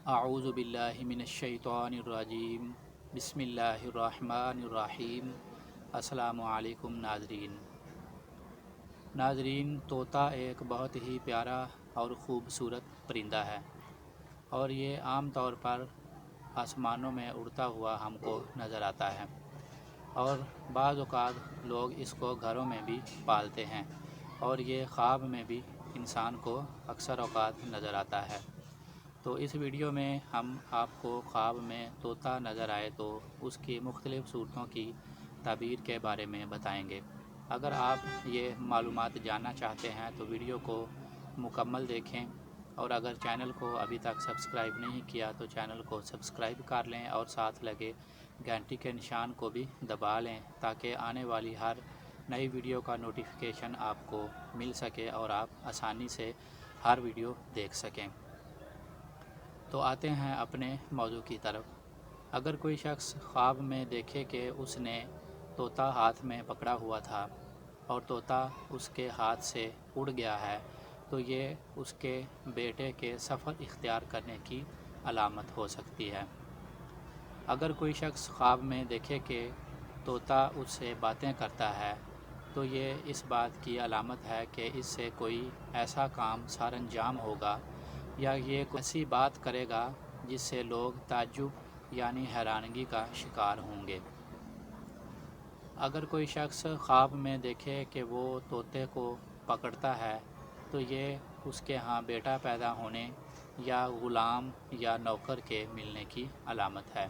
اعوذ باللہ من الشیطان الرجیم بسم اللہ الرحمن الرحیم۔ السلام علیکم ناظرین، طوطا ایک بہت ہی پیارا اور خوبصورت پرندہ ہے اور یہ عام طور پر آسمانوں میں اڑتا ہوا ہم کو نظر آتا ہے اور بعض اوقات لوگ اس کو گھروں میں بھی پالتے ہیں اور یہ خواب میں بھی انسان کو اکثر اوقات نظر آتا ہے۔ تو اس ویڈیو میں ہم آپ کو خواب میں طوطا نظر آئے تو اس کی مختلف صورتوں کی تعبیر کے بارے میں بتائیں گے۔ اگر آپ یہ معلومات جاننا چاہتے ہیں تو ویڈیو کو مکمل دیکھیں، اور اگر چینل کو ابھی تک سبسکرائب نہیں کیا تو چینل کو سبسکرائب کر لیں اور ساتھ لگے گھنٹی کے نشان کو بھی دبا لیں تاکہ آنے والی ہر نئی ویڈیو کا نوٹیفیکیشن آپ کو مل سکے اور آپ آسانی سے ہر ویڈیو دیکھ سکیں۔ تو آتے ہیں اپنے موضوع کی طرف۔ اگر کوئی شخص خواب میں دیکھے کہ اس نے طوطا ہاتھ میں پکڑا ہوا تھا اور طوطا اس کے ہاتھ سے اڑ گیا ہے تو یہ اس کے بیٹے کے سفر اختیار کرنے کی علامت ہو سکتی ہے۔ اگر کوئی شخص خواب میں دیکھے کہ طوطا اس سے باتیں کرتا ہے تو یہ اس بات کی علامت ہے کہ اس سے کوئی ایسا کام سر انجام ہوگا یا یہ کوئی ایسی بات کرے گا جس سے لوگ تعجب یعنی حیرانگی کا شکار ہوں گے۔ اگر کوئی شخص خواب میں دیکھے کہ وہ طوطے کو پکڑتا ہے تو یہ اس کے ہاں بیٹا پیدا ہونے یا غلام یا نوکر کے ملنے کی علامت ہے۔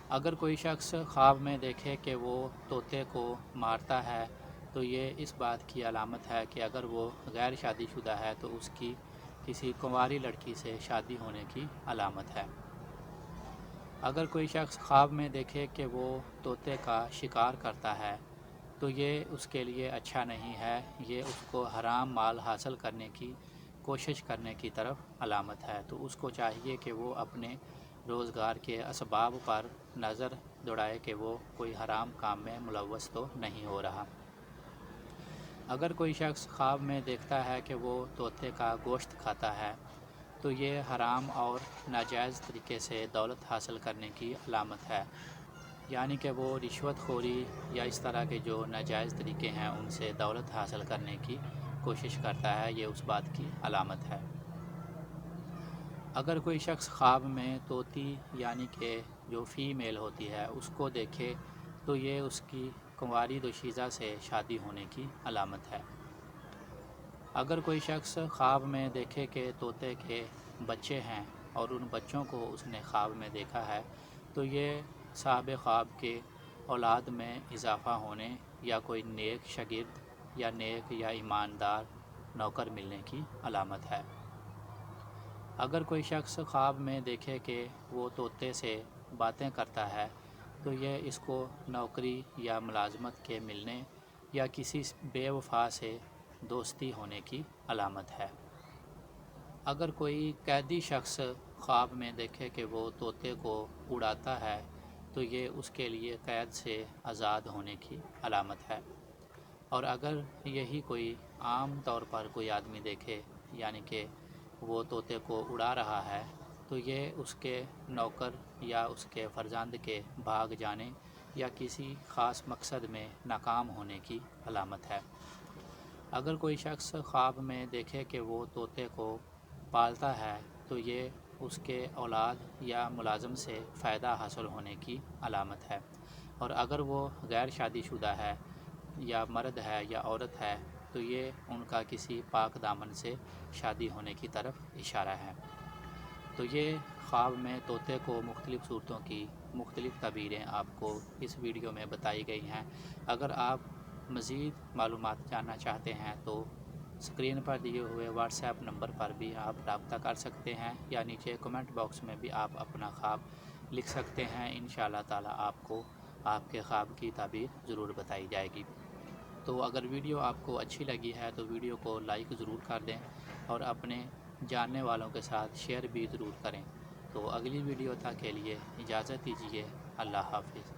اگر کوئی شخص خواب میں دیکھے کہ وہ طوطے کو مارتا ہے تو یہ اس بات کی علامت ہے کہ اگر وہ غیر شادی شدہ ہے تو اس کی کسی کنواری لڑکی سے شادی ہونے کی علامت ہے۔ اگر کوئی شخص خواب میں دیکھے کہ وہ طوطے کا شکار کرتا ہے تو یہ اس کے لیے اچھا نہیں ہے، یہ اس کو حرام مال حاصل کرنے کی کوشش کرنے کی طرف علامت ہے۔ تو اس کو چاہیے کہ وہ اپنے روزگار کے اسباب پر نظر دوڑائے کہ وہ کوئی حرام کام میں ملوث تو نہیں ہو رہا۔ اگر کوئی شخص خواب میں دیکھتا ہے کہ وہ طوطے کا گوشت کھاتا ہے تو یہ حرام اور ناجائز طریقے سے دولت حاصل کرنے کی علامت ہے، یعنی کہ وہ رشوت خوری یا اس طرح کے جو ناجائز طریقے ہیں ان سے دولت حاصل کرنے کی کوشش کرتا ہے، یہ اس بات کی علامت ہے۔ اگر کوئی شخص خواب میں طوطی یعنی کہ جو فیمیل ہوتی ہے اس کو دیکھے تو یہ اس کی کنواری دوشیزہ سے شادی ہونے کی علامت ہے۔ اگر کوئی شخص خواب میں دیکھے کہ طوطے کے بچے ہیں اور ان بچوں کو اس نے خواب میں دیکھا ہے تو یہ صاحب خواب کے اولاد میں اضافہ ہونے یا کوئی نیک شاگرد یا نیک یا ایماندار نوکر ملنے کی علامت ہے۔ اگر کوئی شخص خواب میں دیکھے کہ وہ طوطے سے باتیں کرتا ہے تو یہ اس کو نوکری یا ملازمت کے ملنے یا کسی بے وفا سے دوستی ہونے کی علامت ہے۔ اگر کوئی قیدی شخص خواب میں دیکھے کہ وہ طوطے کو اڑاتا ہے تو یہ اس کے لیے قید سے آزاد ہونے کی علامت ہے۔ اور اگر یہی کوئی عام طور پر کوئی آدمی دیکھے یعنی کہ وہ طوطے کو اڑا رہا ہے تو یہ اس کے نوکر یا اس کے فرزند کے بھاگ جانے یا کسی خاص مقصد میں ناکام ہونے کی علامت ہے۔ اگر کوئی شخص خواب میں دیکھے کہ وہ طوطے کو پالتا ہے تو یہ اس کے اولاد یا ملازم سے فائدہ حاصل ہونے کی علامت ہے، اور اگر وہ غیر شادی شدہ ہے یا مرد ہے یا عورت ہے تو یہ ان کا کسی پاک دامن سے شادی ہونے کی طرف اشارہ ہے۔ تو یہ خواب میں طوطے کو مختلف صورتوں کی مختلف تعبیریں آپ کو اس ویڈیو میں بتائی گئی ہیں۔ اگر آپ مزید معلومات جاننا چاہتے ہیں تو اسکرین پر دیے ہوئے واٹس ایپ نمبر پر بھی آپ رابطہ کر سکتے ہیں یا نیچے کمنٹ باکس میں بھی آپ اپنا خواب لکھ سکتے ہیں۔ انشاءاللہ تعالی آپ کو آپ کے خواب کی تعبیر ضرور بتائی جائے گی۔ تو اگر ویڈیو آپ کو اچھی لگی ہے تو ویڈیو کو لائک ضرور کر دیں اور اپنے جاننے والوں کے ساتھ شیئر بھی ضرور کریں۔ تو اگلی ویڈیو تک کے لیے اجازت دیجیے۔ اللہ حافظ۔